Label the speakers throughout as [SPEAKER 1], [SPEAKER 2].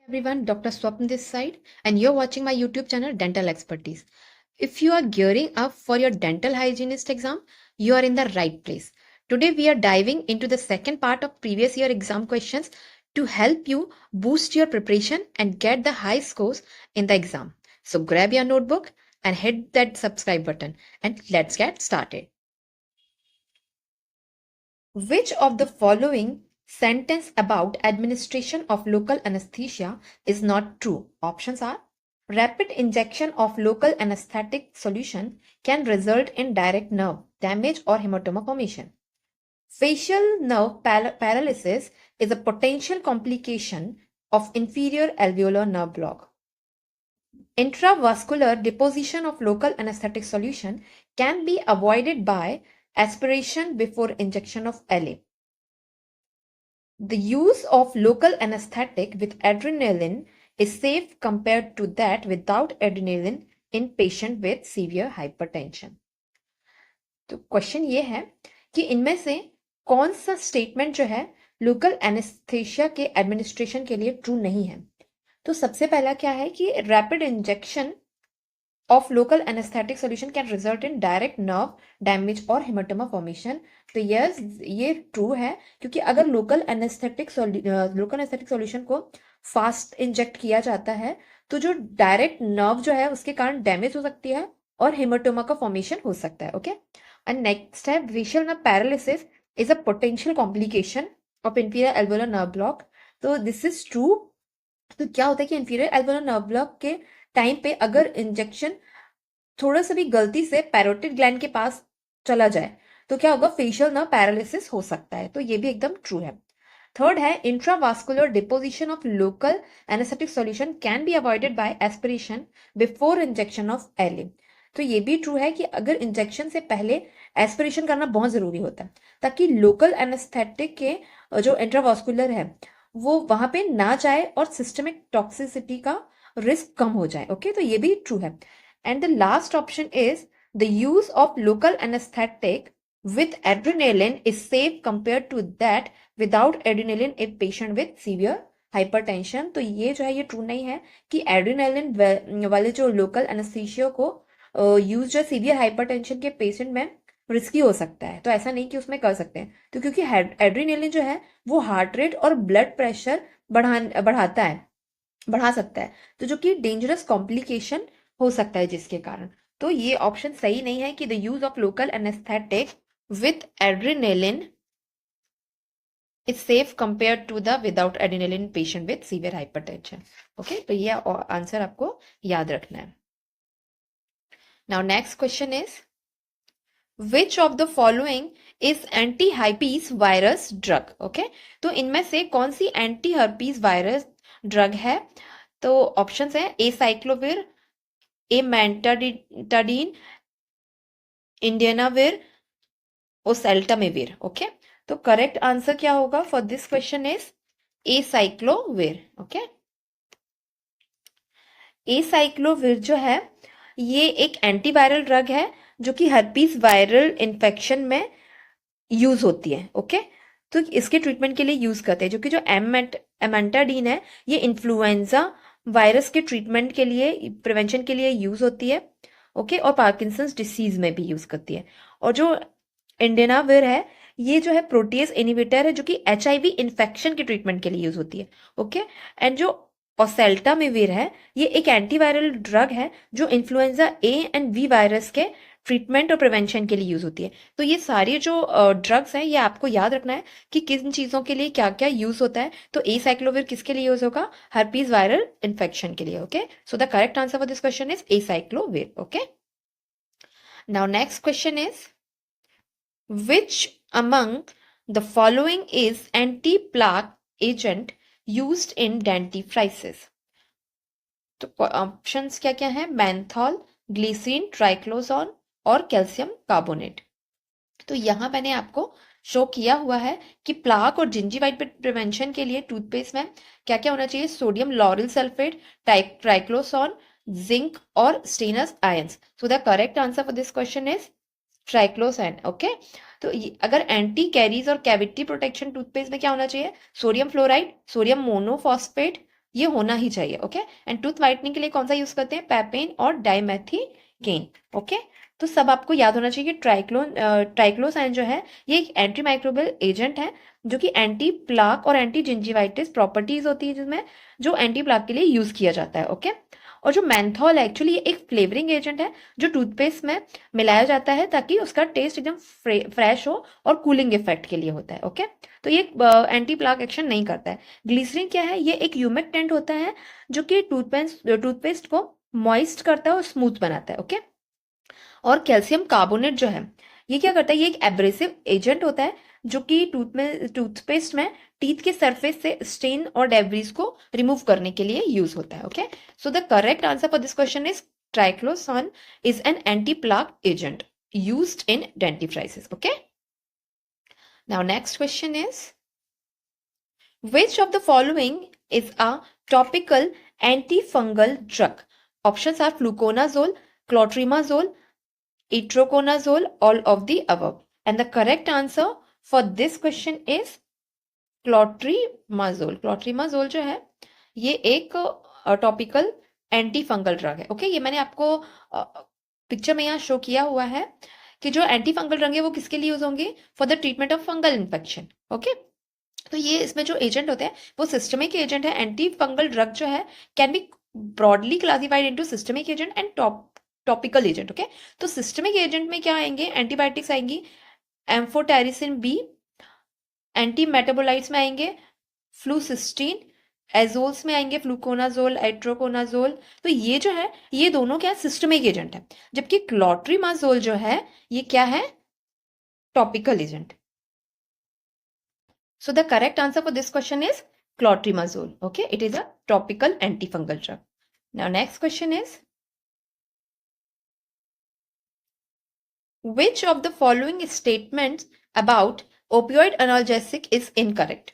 [SPEAKER 1] Everyone, Dr. Swapn this side, and you're watching my YouTube channel Dental Expertise. If you are gearing up for your dental hygienist exam, you are in the right place. Today, we are diving into the second part of previous year exam questions to help you boost your preparation and get the high scores in the exam. So, grab your notebook and hit that subscribe button, and let's get started. Which of the following sentence about administration of local anesthesia is not true? Options are: rapid injection of local anesthetic solution can result in direct nerve damage or hematoma formation. Facial nerve paralysis is a potential complication of inferior alveolar nerve block. Intravascular deposition of local anesthetic solution can be avoided by aspiration before injection of LA. The use of local anesthetic with adrenaline is safe compared to that without adrenaline in patient with severe hypertension. तो question ये है कि इनमें से कौन सा statement जो है लोकल एनेस्थेशिया के एडमिनिस्ट्रेशन के लिए ट्रू नहीं है। तो सबसे पहला क्या है कि rapid injection of local anesthetic solution can result in direct nerve damage और hematoma formation। तो यस ये ट्रू है, क्योंकि अगर लोकल एनेस्थेटिक सॉल्यूशन को फास्ट इंजेक्ट किया जाता है तो जो डायरेक्ट नर्व जो है उसके कारण डैमेज हो सकती है और हेमाटोमा का फॉर्मेशन हो सकता है। ओके, एंड नेक्स्ट है facial nerve paralysis is a potential complication of inferior alveolar nerve block. तो दिस इज ट्रू। तो क्या होता है कि इंफीरियर एल्वोलर नर्व ब्लॉक के टाइम पे अगर इंजेक्शन थोड़ा सा भी गलती से पैरोटिड ग्लैंड के पास चला जाए तो क्या होगा, फेशियल नर्व पैरालिसिस हो सकता है। तो ये भी एकदम ट्रू है। थर्ड है intravascular deposition of local anaesthetic solution can be avoided by aspiration before injection of LA. तो ये भी ट्रू है कि अगर इंजेक्शन से पहले एस्पिरेशन करना बहुत जरूरी होता है ताकि लोकल एनेस्थेटिक के जो इंट्रावास्कुलर है वो वहां पे ना जाए और सिस्टमिक टॉक्सिसिटी का रिस्क कम हो जाए। ओके, तो ये भी ट्रू है। And the last option is the use of local anesthetic with adrenaline is safe compared to that without adrenaline in patient with severe hypertension। तो ये जो है ये ट्रू नहीं है कि एड्रेनालिन वाले जो लोकल एनेस्थीसिया को यूज जो सीवियर हाइपरटेंशन के पेशेंट में रिस्की हो सकता है। तो ऐसा नहीं कि उसमें कर सकते हैं, तो क्योंकि एड्रेनालिन जो है वो हार्ट रेट और ब्लड प्रेशर बढ़ा सकता है, तो जो कि डेंजरस कॉम्प्लिकेशन हो सकता है जिसके कारण। तो ये ऑप्शन सही नहीं है कि the use of local anaesthetic with adrenaline is safe compare to the without adrenaline patient with severe hypertension. Okay, तो ये आंसर आपको याद रखना है। Now next question is which of the following is anti herpes virus drug. Okay, तो इनमें से कौन सी एंटी हर्पीज वायरस ड्रग है। तो ऑप्शंस है a acyclovir, amantadine, indinavir, oseltamivir. Okay, तो करेक्ट आंसर क्या होगा for this question is acyclovir. Okay, acyclovir जो है ये एक एंटीवायरल ड्रग है जो कि हर्पीज वायरल इन्फेक्शन में यूज होती है। ओके, तो इसके ट्रीटमेंट के लिए यूज करते हैं, जो कि जो एमेंटाडीन है ये इन्फ्लुएंजा वायरस के ट्रीटमेंट के लिए प्रिवेंशन के लिए यूज होती है। ओके, और पार्किंसंस डिसीज में भी यूज करती है। और जो इंडेनाविर है ये जो है प्रोटीज इनिबिटर है जो कि HIV इन्फेक्शन के ट्रीटमेंट के लिए यूज होती है। ओके, एंड जो ओसेल्टामिविर है ये एक एंटीवायरल ड्रग है जो influenza A and B virus के ट्रीटमेंट और प्रिवेंशन के लिए यूज होती है। तो ये सारी जो ड्रग्स हैं ये आपको याद रखना है कि किन चीजों के लिए क्या क्या यूज होता है। तो ए साइक्लोविर किसके लिए यूज होगा, हर्पीज वायरल इन्फेक्शन के लिए। Okay, so the correct answer for this question is acyclovir. Okay, now next question is which among the following is anti-plaque agent used in dentifrices। तो options क्या क्या है, menthol, glycerine, ट्राइक्लोजॉन और calcium carbonate. तो यहां मैंने आपको show किया हुआ है कि प्लाक और जिंजीवाइट प्रिवेंशन के लिए टूथपेस्ट में क्या क्या होना चाहिए, sodium lauryl sulfate, triclosan, zinc और stannous ions. So the correct answer for this question is triclosan. Okay, तो अगर एंटी कैरीज और कैविटी प्रोटेक्शन टूथपेस्ट में क्या होना चाहिए, सोडियम फ्लोराइड, सोडियम मोनोफॉस्फेट ये होना ही चाहिए। ओके, एंड टूथ व्हाइटनिंग के लिए कौन सा यूज करते हैं? पैपेन और डाइमेथिकेन। ओके, तो सब आपको याद होना चाहिए कि ट्राइक्लोसाइन जो है ये एक एंटी माइक्रोबियल एजेंट है जो कि एंटी प्लाक और एंटी जिंजीवाइटिस प्रॉपर्टीज होती है जिसमें, जो एंटी प्लाक के लिए यूज किया जाता है। ओके, और जो मेंथॉल है एक्चुअली ये एक फ्लेवरिंग एजेंट है जो टूथपेस्ट में मिलाया जाता है ताकि उसका टेस्ट एकदम फ्रेश हो और कूलिंग इफेक्ट के लिए होता है। ओके, तो ये एंटी प्लाक एक्शन नहीं करता है। ग्लिसरीन क्या है? ये एक ह्यूमेक्टेंट होता है जो कि टूथपेस्ट को मॉइस्ट करता है और स्मूथ बनाता है। ओके, और कैल्शियम कार्बोनेट जो है ये क्या करता है? ये एक एब्रेसिव एजेंट होता है जो कि टूथपेस्ट में टीथ के सरफेस से स्टेन और डेब्रीज को रिमूव करने के लिए यूज होता है। Okay, so the correct answer for this question is triclosan is an anti plaque agent used in dentifrices. Okay, now next question is, which of the following is a topical antifungal drug? Options are fluconazole, clotrimazole, itraconazole, all of the above. And the correct answer for this question is clotrimazole. Clotrimazole जो है ये एक topical anti fungal drug है। Okay, ये मैंने आपको picture में यहाँ शो किया हुआ है कि जो एंटी फंगल ड्रग है वो किसके लिए यूज होंगे? For the treatment of fungal infection. Okay, तो ये इसमें जो एजेंट होते हैं वो सिस्टमिक एजेंट है। एंटी फंगल ड्रग जो है can be broadly classified into systemic agent and topical agent. Okay, तो सिस्टमिक एजेंट में क्या आएंगे? एंटीबायोटिक्स आएंगी, एम्फोटेरिसिन बी, एंटी मेटाबोलाइट्स में आएंगे फ्लूसिस्टीन, एजोल्स में आएंगे फ्लूकोनाजोल, आइट्रोकोनाजोल। तो ये जो है ये दोनों क्या सिस्टमिक एजेंट है, जबकि क्लोट्रीमाजोल जो है ये क्या है? Topical agent. So the correct answer for this question is clotrimazole. Okay, it is a topical antifungal drug. Now next question is, which of the following statements about opioid analgesic is incorrect?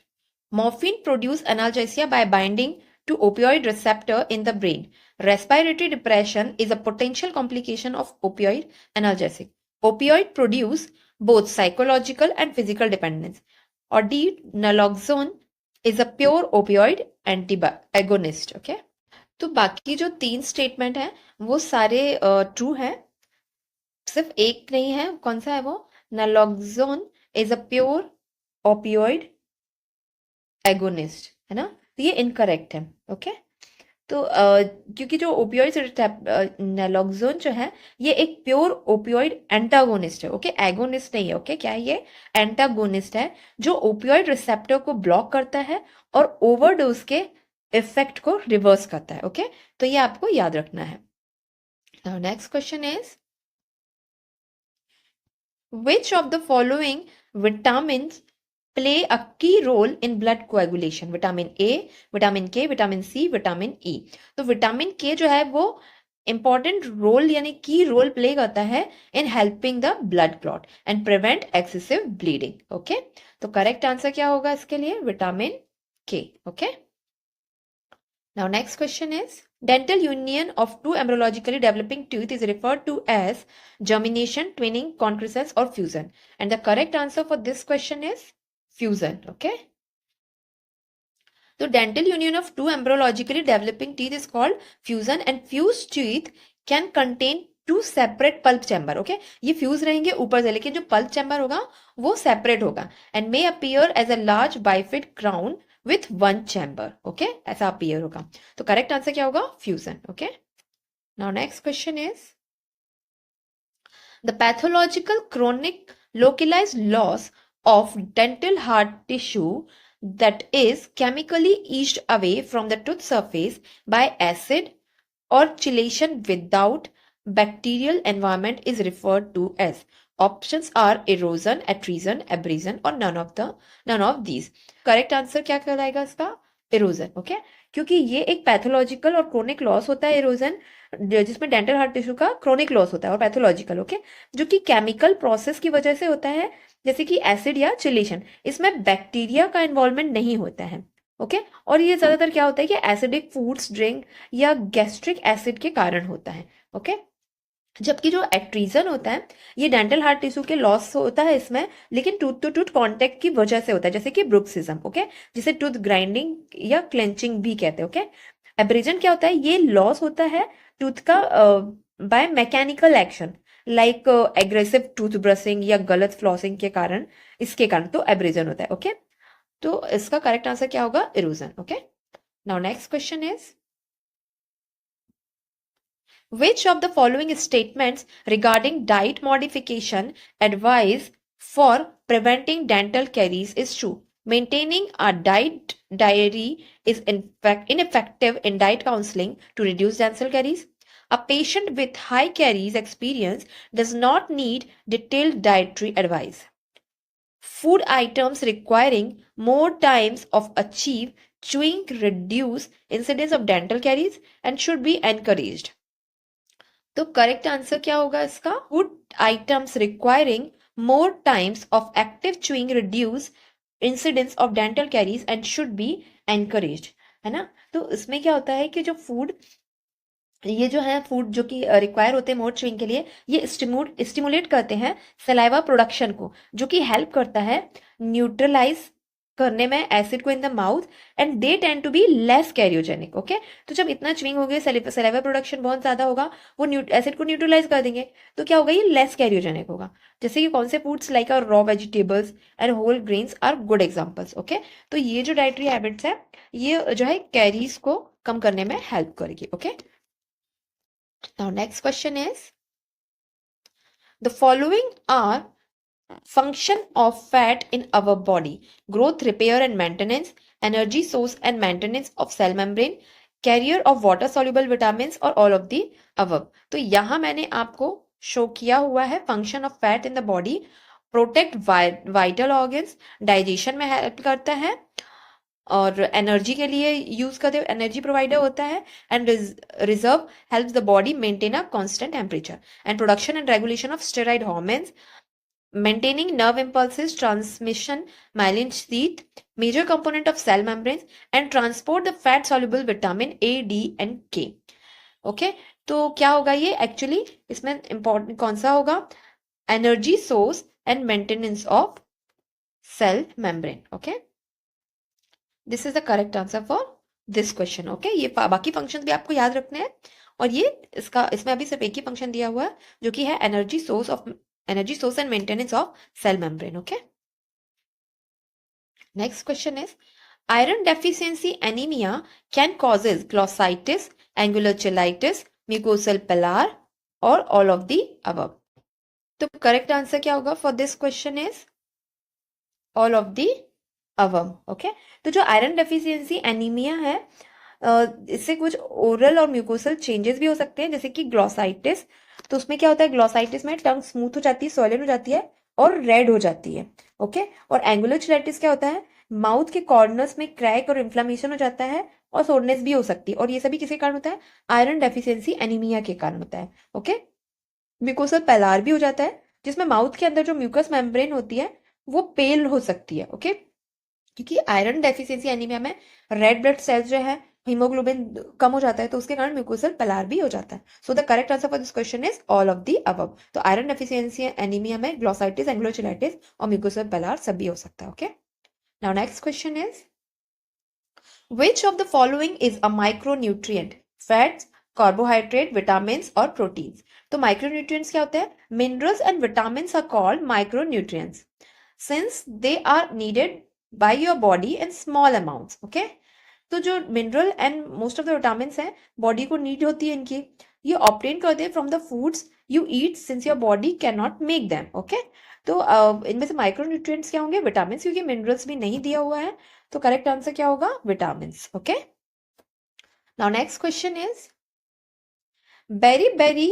[SPEAKER 1] Morphine produce analgesia by binding to opioid receptor in the brain. Respiratory depression is a potential complication of opioid analgesic. Opioid produce both psychological and physical dependence. Or D, naloxone is a pure opioid antagonist. Okay, तो बाकी जो 3 statement हैं वो सारे true हैं, सिर्फ एक नहीं है। कौन सा है वो? Naloxone is a pure opioid agonist, है ना, तो ये इनकरेक्ट है। ओके, तो क्योंकि जो ओपियोइड नलोक्सोन जो है ये एक प्योर ओपियोइड एंटागोनिस्ट है। ओके, एगोनिस्ट नहीं है। ओके, क्या है ये? एंटागोनिस्ट है जो ओपियोइड रिसेप्टर को ब्लॉक करता है और ओवरडोज के इफेक्ट को रिवर्स करता है। ओके, तो ये आपको याद रखना है। Now next question is, which of the following vitamins play a key role in blood coagulation? Vitamin A, vitamin के, विटामिन सी, विटामिन ई। तो विटामिन के जो है वो इंपॉर्टेंट रोल यानी की रोल प्ले करता है in helping the blood clot and prevent excessive bleeding. Okay, तो करेक्ट आंसर क्या होगा इसके लिए? विटामिन के। Okay, now next question is, dental union of two embryologically developing teeth is referred to as germination, twinning, concrescence or fusion, and the correct answer for this question is fusion. Okay, so dental union of two embryologically developing teeth is called fusion, and fused teeth can contain two separate pulp chamber. Okay, ये fuse रहेंगे ऊपर से, लेकिन जो pulp chamber होगा वो separate होगा and may appear as a large bifid crown with one chamber. Okay, ऐसा अपीयर होगा। तो करेक्ट आंसर क्या होगा? Fusion. Okay, now next question is, the pathological chronic localised loss of dental hard tissue that is chemically eased away from the tooth surface by acid or chelation without bacterial environment is referred to as. Options are erosion, atresion, abrasion or none of these. Correct answer क्या कहलाएगा इसका? Erosion. Okay, क्योंकि ये एक pathological और chronic loss होता है erosion, जिसमें डेंटल हार्ड टिश्यू का क्रोनिक लॉस होता है, और पैथोलॉजिकल ओके जो कि केमिकल प्रोसेस की वजह से होता है, जैसे कि एसिड या चिलेशन। इसमें बैक्टीरिया का इन्वॉल्वमेंट नहीं होता है। ओके, और ये ज्यादातर क्या होता है कि एसिडिक फूड्स, ड्रिंक या गैस्ट्रिक एसिड के कारण होता है। ओके, जबकि जो एक्ट्रीजन होता है ये डेंटल हार्ड टिश्यू के लॉस होता है इसमें, लेकिन टूथ टू टूथ कांटेक्ट की वजह से होता है, जैसे कि ब्रुक्सिज्म, ओके, जिसे टूथ ग्राइंडिंग या क्लेंचिंग भी कहते हैं, ओके। एब्रेजन क्या होता है, ये लॉस होता है टूथ का by mechanical action, like aggressive tooth brushing या गलत फ्लॉसिंग के कारण, इसके कारण तो एब्रेजन होता है, ओके। तो इसका करेक्ट आंसर क्या होगा, erosion, okay. Now next question is, which of the following statements regarding diet modification advice for preventing dental caries is true? Maintaining a diet diary is in fact ineffective in diet counseling to reduce dental caries. A patient with high caries experience does not need detailed dietary advice. Food items requiring more times of achieve chewing reduce incidence of dental caries and should be encouraged. तो correct answer क्या होगा इसका, food items requiring more times of active chewing reduce incidence of dental carries and should be encouraged, है ना। तो इसमें क्या होता है कि जो फूड, ये जो है फूड जो कि रिक्वायर होते हैं मोर च्यूइंग के लिए, ये स्टिमुलेट करते हैं सलाइवा प्रोडक्शन को, जो कि हेल्प करता है न्यूट्रलाइज करने में एसिड को in the mouth, and they tend to be less cariogenic, okay. तो जब इतना च्विंग होगा, सलाइवा प्रोडक्शन बहुत ज्यादा होगा, वो एसिड को न्यूट्रलाइज कर देंगे, तो क्या होगा, ये लेस कैरियोजेनिक होगा। जैसे कि कौन से foods like are raw vegetables and whole grains are good examples, okay. तो ये जो डाइटरी हैबिट्स है, ये जो है कैरीज को कम करने में हेल्प करेगी, okay. Now, next question is, the following are function of fat in our body: growth, repair and maintenance, energy source and maintenance of cell membrane, carrier of water soluble vitamins, or all of the above. तो यहां मैंने आपको show किया हुआ है function of fat in the body: protect vital organs, digestion में help करता है, और एनर्जी के लिए यूज करते हैं, एनर्जी प्रोवाइडर होता है, and reserve helps the body maintain a constant temperature, and production and regulation of steroid hormones, maintaining nerve impulses, transmission, myelin sheath, major component of cell membranes, and transport the fat soluble vitamin A, D and K. Okay, तो क्या होगा ये actually, इसमें important कौन सा होगा, energy source and maintenance of cell membrane, okay. This is the correct answer for this question, okay. ये बाकी फंक्शन भी आपको याद रखने हैं, और ये इसका, इसमें अभी सिर्फ एक ही फंक्शन दिया हुआ है, जो कि है energy source and maintenance of cell membrane, okay. Next question is, iron deficiency anemia can causes glossitis, angular cheilitis, mucosal pallar, or all of the above. तो correct answer क्या होगा for this question is all of the above, okay. तो जो iron deficiency anemia है, इससे कुछ oral और mucosal changes भी हो सकते हैं, जैसे कि ग्लोसाइटिस। तो उसमें क्या होता है, ग्लोसाइटिस में टंग स्मूथ हो जाती है, सॉलिड हो जाती है और रेड हो जाती है, ओके। और एंगुलर चिलाइटिस क्या होता है, माउथ के कॉर्नर्स में क्रैक और इन्फ्लामेशन हो जाता है, और सोरनेस भी हो सकती है, और ये सभी किसके कारण होता है, आयरन डेफिशिएंसी एनीमिया के कारण होता है, ओके। म्यूकोसल पैलार भी हो जाता है, जिसमें माउथ के अंदर जो म्यूकस मेम्ब्रेन होती है वो पेल हो सकती है, ओके। क्योंकि आयरन डेफिशिएंसी एनीमिया में रेड ब्लड सेल्स जो है, हीमोग्लोबिन कम हो जाता है, तो उसके कारण म्यूकोसल पैलार भी हो जाता है। सो the correct answer for this question is all of the above. तो आयरन डेफिशिएंसी एनीमिया में ग्लोसाइटिस, एंग्लोचिलाइटिस और म्यूकोसल पैलार सभी हो सकता है, okay. Now next question is, which of the following is a micronutrient? Fats, carbohydrate, vitamins or proteins? तो micronutrients क्या होते हैं, minerals and vitamins are called micronutrients since they are needed by your body in small amounts, okay. तो जो mineral and most of the vitamins हैं, body को need होती है इनकी, ये ऑब्टेन करते हैं from the foods you eat since your body can not make them, okay. तो इनमें से माइक्रोन्यूट्रिएंट्स क्या होंगे, विटामिन, क्योंकि मिनरल्स भी नहीं दिया हुआ है, तो करेक्ट आंसर क्या होगा, vitamin, okay. Now next question is, beriberi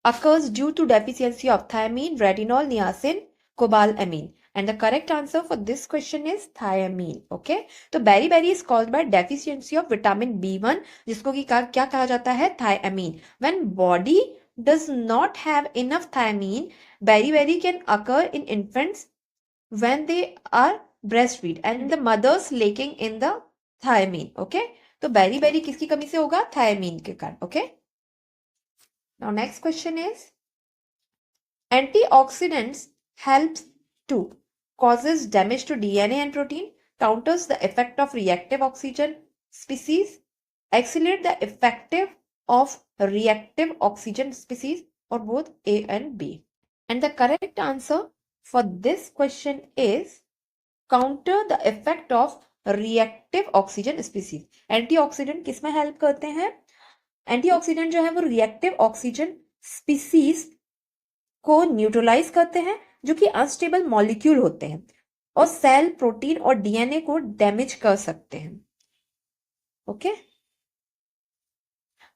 [SPEAKER 1] occurs due to deficiency of thiamine, retinol, niacin, cobalamin. And the correct answer for this question is thiamine. Okay. तो beriberi is caused by deficiency of vitamin B1, जिसको कि क्या कहा जाता है, thiamine. When body does not have enough thiamine, beriberi can occur in infants when they are breastfeed and the mothers lacking in the thiamine. Okay. तो beriberi किसकी कमी से होगा, thiamine के कारण, okay. Now next question is, antioxidants helps to causes damage to DNA and protein, counters the effect of reactive oxygen species, accelerate the effective of reactive oxygen species, or both A and B. And the correct answer for this question is counter the effect of reactive oxygen species. Antioxidant किसमें help करते हैं? Antioxidant जो है वो reactive oxygen species को neutralise करते हैं, जो कि अनस्टेबल मॉलिक्यूल होते हैं और सेल, प्रोटीन और डीएनए को डैमेज कर सकते हैं. ओके.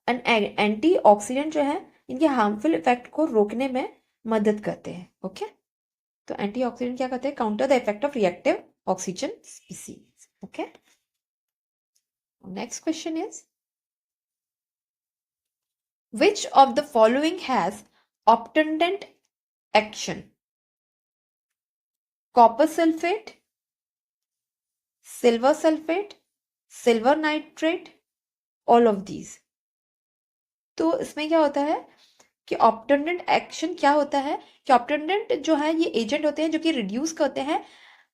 [SPEAKER 1] एंटीऑक्सीडेंट जो है इनके हार्मफुल इफेक्ट को रोकने में मदद करते हैं. ओके. तो एंटीऑक्सीडेंट क्या करते हैं? Counter the effect of reactive oxygen species. Okay. Next question is, which of the following has obtundant action? Copper sulfate, silver sulfate, silver nitrate, all of these. तो इसमें क्या होता है कि ऑप्टेंडेंट एक्शन क्या होता है कि ऑप्टेंडेंट जो है ये एजेंट होते हैं जो कि रिड्यूस करते हैं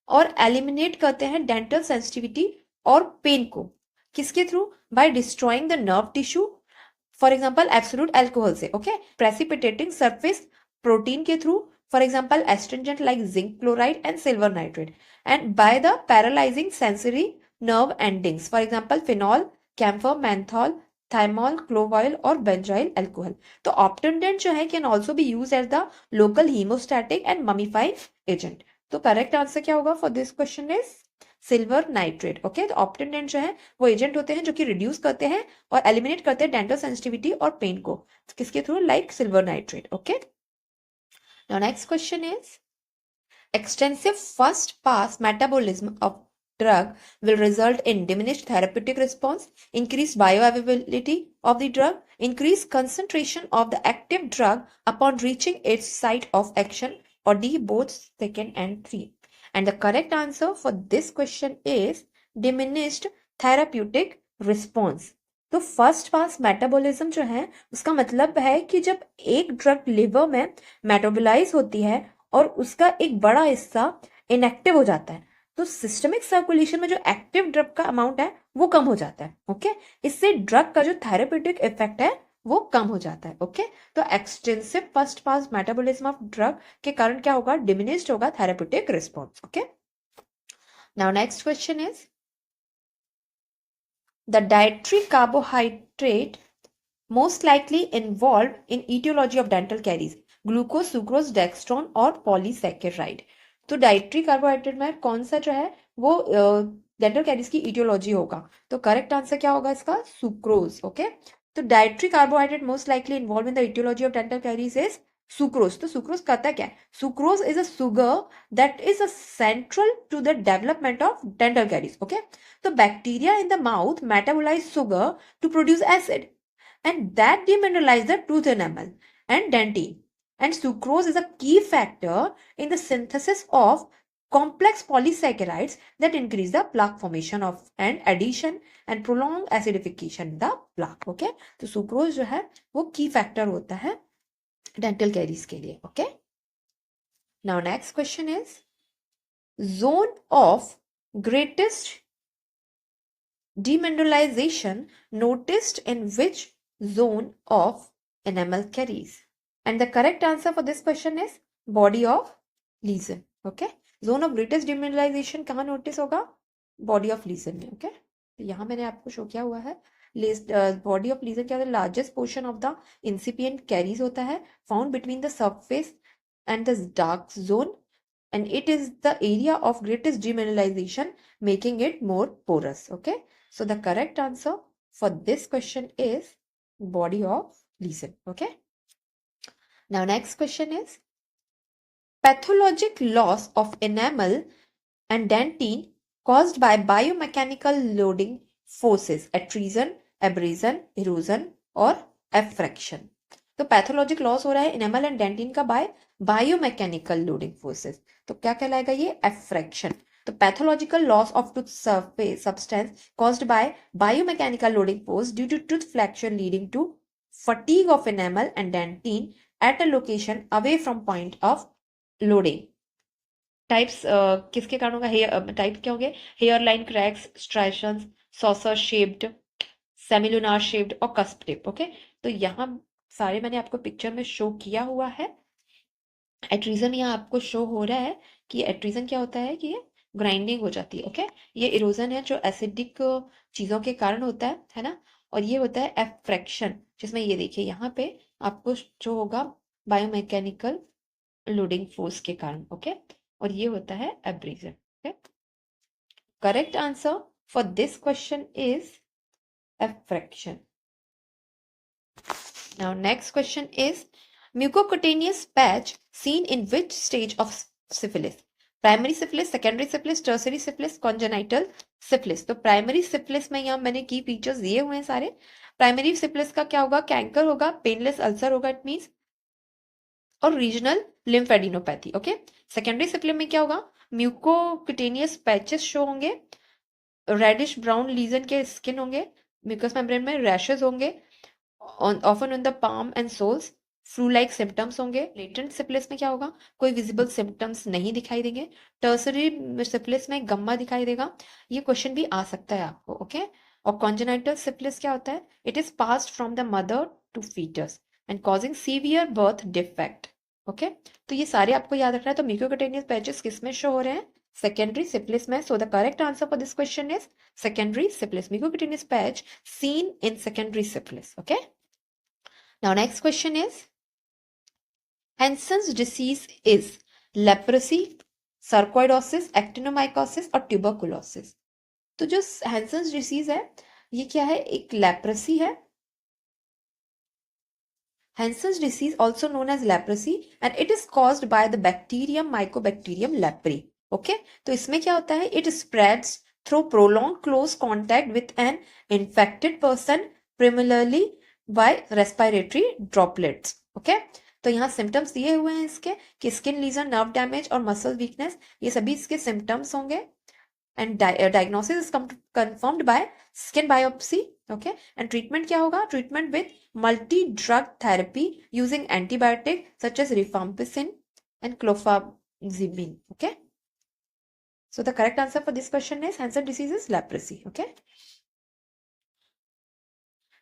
[SPEAKER 1] और एलिमिनेट करते हैं डेंटल सेंसिटिविटी और पेन को. किसके through? By destroying the nerve tissue, for example absolute alcohol से. ओके. प्रेसिपिटेटिंग सरफेस प्रोटीन के through, for example astringent like zinc chloride and silver nitrate, and by the paralyzing sensory nerve endings, for example phenol, camphor, menthol, thymol, clove oil और benzyl alcohol. तो obtundent जो है can also be use as the local hemostatic and mummifying agent. तो correct answer क्या होगा for this question is silver nitrate. Okay. तो obtundent जो है वो एजेंट होते हैं जो कि रिड्यूस करते हैं और एलिमिनेट करते हैं डेंटल सेंसिटिविटी और पेन को. किसके through? Like silver nitrate. Okay. Now next question is, extensive first pass metabolism of drug will result in diminished therapeutic response, increased bioavailability of the drug, increased concentration of the active drug upon reaching its site of action, or D, both second and three. And the correct answer for this question is diminished therapeutic response. तो first pass metabolism जो है उसका मतलब है कि जब एक drug liver में मेटाबोलाइज होती है और उसका एक बड़ा हिस्सा इनएक्टिव हो जाता है, तो सिस्टमिक सर्कुलेशन में जो एक्टिव ड्रग का अमाउंट है वो कम हो जाता है. ओके. इससे ड्रग का जो थेरेप्यूटिक इफेक्ट है वो कम हो जाता है. ओके. तो extensive first pass metabolism of drug के कारण क्या होगा? डिमिनिश्ड होगा therapeutic response. Okay. Now next question is, the dietary carbohydrate most likely involved in etiology of dental caries, glucose, sucrose, dextran और पॉलीसैकेराइड. तो डाइट्री कार्बोहाइड्रेट में कौन सा जो है वो डेंटल कैरीज की ईटियोलॉजी होगा? तो करेक्ट आंसर क्या होगा इसका? सुक्रोज. ओके. तो dietary carbohydrate most likely involve in the etiology of dental caries is sucrose. तो सुक्रोज करता क्या है? Sucrose is a sugar that is a central to the development of dental caries. Okay. तो bacteria in the mouth metabolize sugar to produce acid and that demineralize the tooth enamel and dentine. And sucrose is a key factor in the synthesis of complex polysaccharides that increase the plaque formation of and addition and prolong acidification in the plaque. Okay. तो sucrose जो है वो key factor होता है dental caries के लिए. Okay. Now next question is, zone of greatest demineralization noticed in which zone of enamel caries? And the correct answer for this question is body of lesion. Okay. Zone of greatest demineralization कहाँ notice होगा? Body of lesion में. Okay. तो यहाँ मैंने आपको show किया हुआ है. Body of lesion क्या होता है? Largest portion of the incipient caries होता है, found between the surface and the dark zone, and it is the area of greatest demineralization, making it more porous. Okay. So the correct answer for this question is body of lesion. Okay. Now next question is, pathologic loss of enamel and dentine caused by biomechanical loading forces, atresion, abrasion, erosion और effraction. तो pathologic loss हो रहा है enamel and dentin का bye biomechanical loading forces. तो क्या कहलाएगा ये? एफ्रैक्शन. तो pathological loss of tooth surface substance caused by biomechanical loading force due to tooth fracture leading to fatigue of enamel and dentine at a location away from point of loading. Types किसके कारण होगा? Hair type क्या होंगे? Hairline cracks, striations, saucer shaped, semilunar shaped और cusp tip. Okay, तो यहाँ सारे मैंने आपको पिक्चर में शो किया हुआ है. एट्रीजन यहाँ आपको शो हो रहा है कि एट्रीजन क्या होता है कि ये ग्राइंडिंग हो जाती है. ओके, ये इरोजन है जो एसिडिक चीजों के कारण होता है ना. और ये होता है एफ्रैक्शन, जिसमें ये देखिए यहाँ पे आपको जो होगा बायोमैकेनिकल लोडिंग फोर्स के कारण. ओके, और ये होता है abrasion. Okay, correct answer for this question is abfraction. Now next question is mucocutaneous patch seen in which stage of syphilis? Primary syphilis, secondary syphilis, tertiary syphilis, congenital syphilis. तो primary syphilis में यहाँ मैंने की features दिए हुए हैं सारे. Primary syphilis का क्या होगा? कैंकर होगा, पेनलेस अल्सर होगा इट मीन्स, और regional lymphadenopathy. Okay, secondary syphilis में क्या होगा? म्यूकोक्यूटेनियस पैचेस शो होंगे, रेडिश ब्राउन लीजन के स्किन होंगे, म्यूकस मेम्ब्रेन में रैशेस होंगे, often on the palm and soles, flu like symptoms होंगे. लेटेंट सिफिलिस में क्या होगा? कोई विजिबल सिम्टम्स नहीं दिखाई देंगे. टर्सरी सिफिलिस में गम्मा दिखाई देगा. ये क्वेश्चन भी आ सकता है आपको. ओके, और कॉन्जेनाइटल सिफिलिस क्या होता है? It is passed from the mother to foetus and causing severe birth defect. Okay, तो ये सारे आपको याद रखना है. तो म्यूकोक्यूटेनियस पैचेस किस में शो हो रहे हैं? सेकेंडरी सिफिलिस में. सो the correct answer for this question is secondary syphilis. Mucocutaneous patch seen in secondary syphilis. Okay. Now next question is Hansen's disease is leprosy, sarcoidosis, actinomycosis और tuberculosis. तो जो Hansen's disease है ये क्या है? एक leprosy है. Hansen's disease also known as leprosy and it is caused by the bacterium Mycobacterium leprae. Okay, तो इसमें क्या होता है? It spreads through prolonged close contact with an infected person, primarily by respiratory droplets. Okay, तो यहाँ symptoms दिए हुए हैं इसके कि स्किन लीजन, नर्व डैमेज और मसल वीकनेस, ये सभी इसके सिम्टम्स होंगे. And diagnosis is confirmed by skin biopsy. Okay, and treatment क्या होगा? Treatment with multi drug therapy using antibiotic such as rifampicin and clofazimine. Okay, so the correct answer for this question is Hansen disease is leprosy. Okay,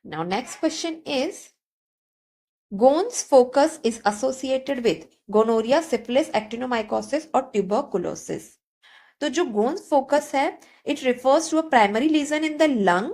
[SPEAKER 1] now next question is Ghon's focus is associated with gonorrhea, syphilis, actinomycosis और tuberculosis. तो जो Ghon's focus है, it refers to a primary lesion in the lung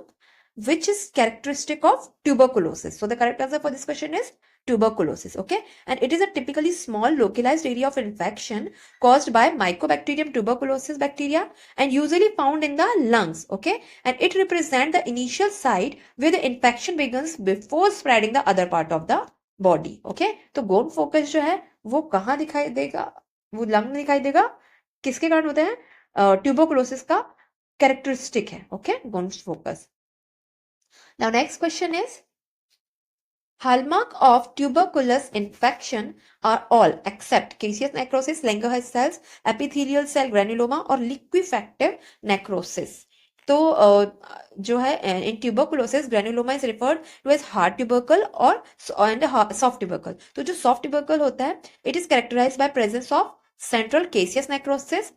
[SPEAKER 1] which is characteristic of tuberculosis. So the correct answer for this question is tuberculosis. Okay, and it is a typically small localized area of infection caused by Mycobacterium tuberculosis bacteria and usually found in the lungs. Okay, and it represents the initial site where the infection begins before spreading the other part of the body. Okay, तो Ghon focus जो है वो कहाँ दिखाई देगा? वो lung में दिखाई देगा. किसके कारण होता है? ट्यूबरकुलोसिस का कैरेक्टरिस्टिक है. Okay, Ghon's focus. Now next question is hallmark of tuberculous infection are all except caseous necrosis, Langerhans cells, epithelial cell granuloma और liquefactive necrosis. तो जो है in tuberculosis granuloma is referred to as hard tubercle और soft tubercle. तो जो soft tubercle होता है it is characterized by presence of central caseous necrosis.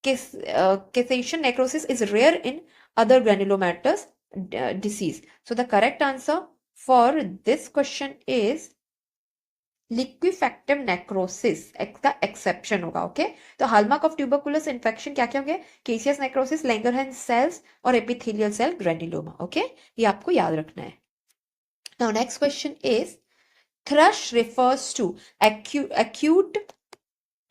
[SPEAKER 1] Caseation necrosis is rare in other granulomatous disease. So the correct answer for this question is liquefactive necrosis. का exception होगा. Okay, तो hallmark of tuberculous infection क्या क्या होंगे? caseous necrosis, Langerhans cells और epithelial cell granuloma. Okay, ये आपको याद रखना है. Now next question is thrush refers to acute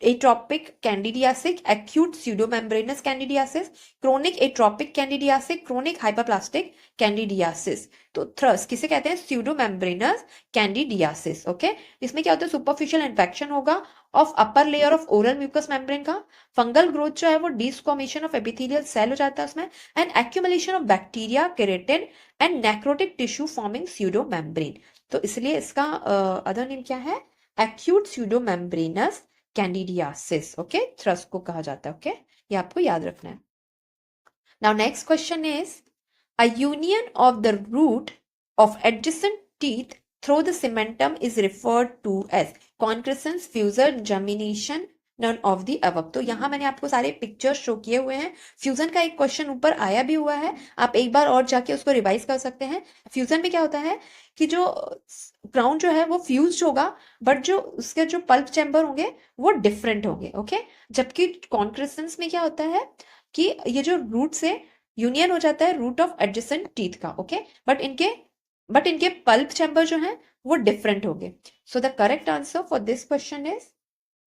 [SPEAKER 1] atopic candidiasis, acute pseudomembranous candidiasis, chronic atopic candidiasis, chronic hyperplastic candidiasis. तो थ्रस किसे कहते हैं? pseudomembranous candidiasis. ओके, इसमें क्या होता है? सुपरफिशियल इन्फेक्शन होगा of upper layer of oral mucous membrane का. फंगल ग्रोथ जो है वो डिस्कॉमिशन ऑफ एपिथेलियल सेल हो जाता है उसमें, and accumulation of bacteria, keratin and necrotic tissue forming pseudomembrane. तो इसलिए इसका अदर नेम क्या है? Acute pseudomembranous candidiasis. ओके, थ्रस को कहा जाता है. ओके, ये आपको याद रखना है. Now next question is a union of the root of adjacent teeth through the cementum is referred to as concrescence, fusion, germination, none of the above। तो यहाँ मैंने आपको सारे पिक्चर शो किए हुए हैं। फ्यूजन का एक क्वेश्चन ऊपर आया भी हुआ है, आप एक बार और जाके उसको रिवाइज कर सकते हैं। फ्यूजन में क्या होता है कि जो ग्राउंड जो है वो फ्यूज होगा, बट जो उसके जो पल्प चैम्बर होंगे वो डिफरेंट होंगे, ओके। जबकि कॉन्क्रेसेंस में क्या होता है कि ये जो रूट से यूनियन हो जाता है रूट ऑफ एडजेसेंट टीथ का, ओके। बट इनके पल्प चैम्बर जो है वो डिफरेंट होंगे। So the correct answer for this question is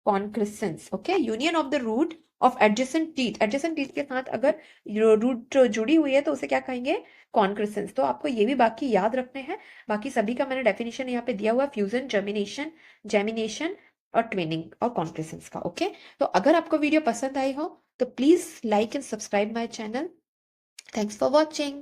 [SPEAKER 1] concrescence, okay. Union of the root of adjacent teeth, adjacent teeth के साथ अगर रूट जुड़ी हुई है तो उसे क्या कहेंगे, कॉन्क्रेसेंस। तो आपको ये भी बाकी याद रखने हैं। बाकी सभी का मैंने डेफिनेशन यहाँ पे दिया हुआ है, फ्यूजन, जर्मिनेशन, जेमिनेशन और ट्विनिंग और कॉन्क्रेसेंस का, ओके। तो अगर आपको वीडियो पसंद आई हो तो please like and subscribe my channel. Thanks for watching.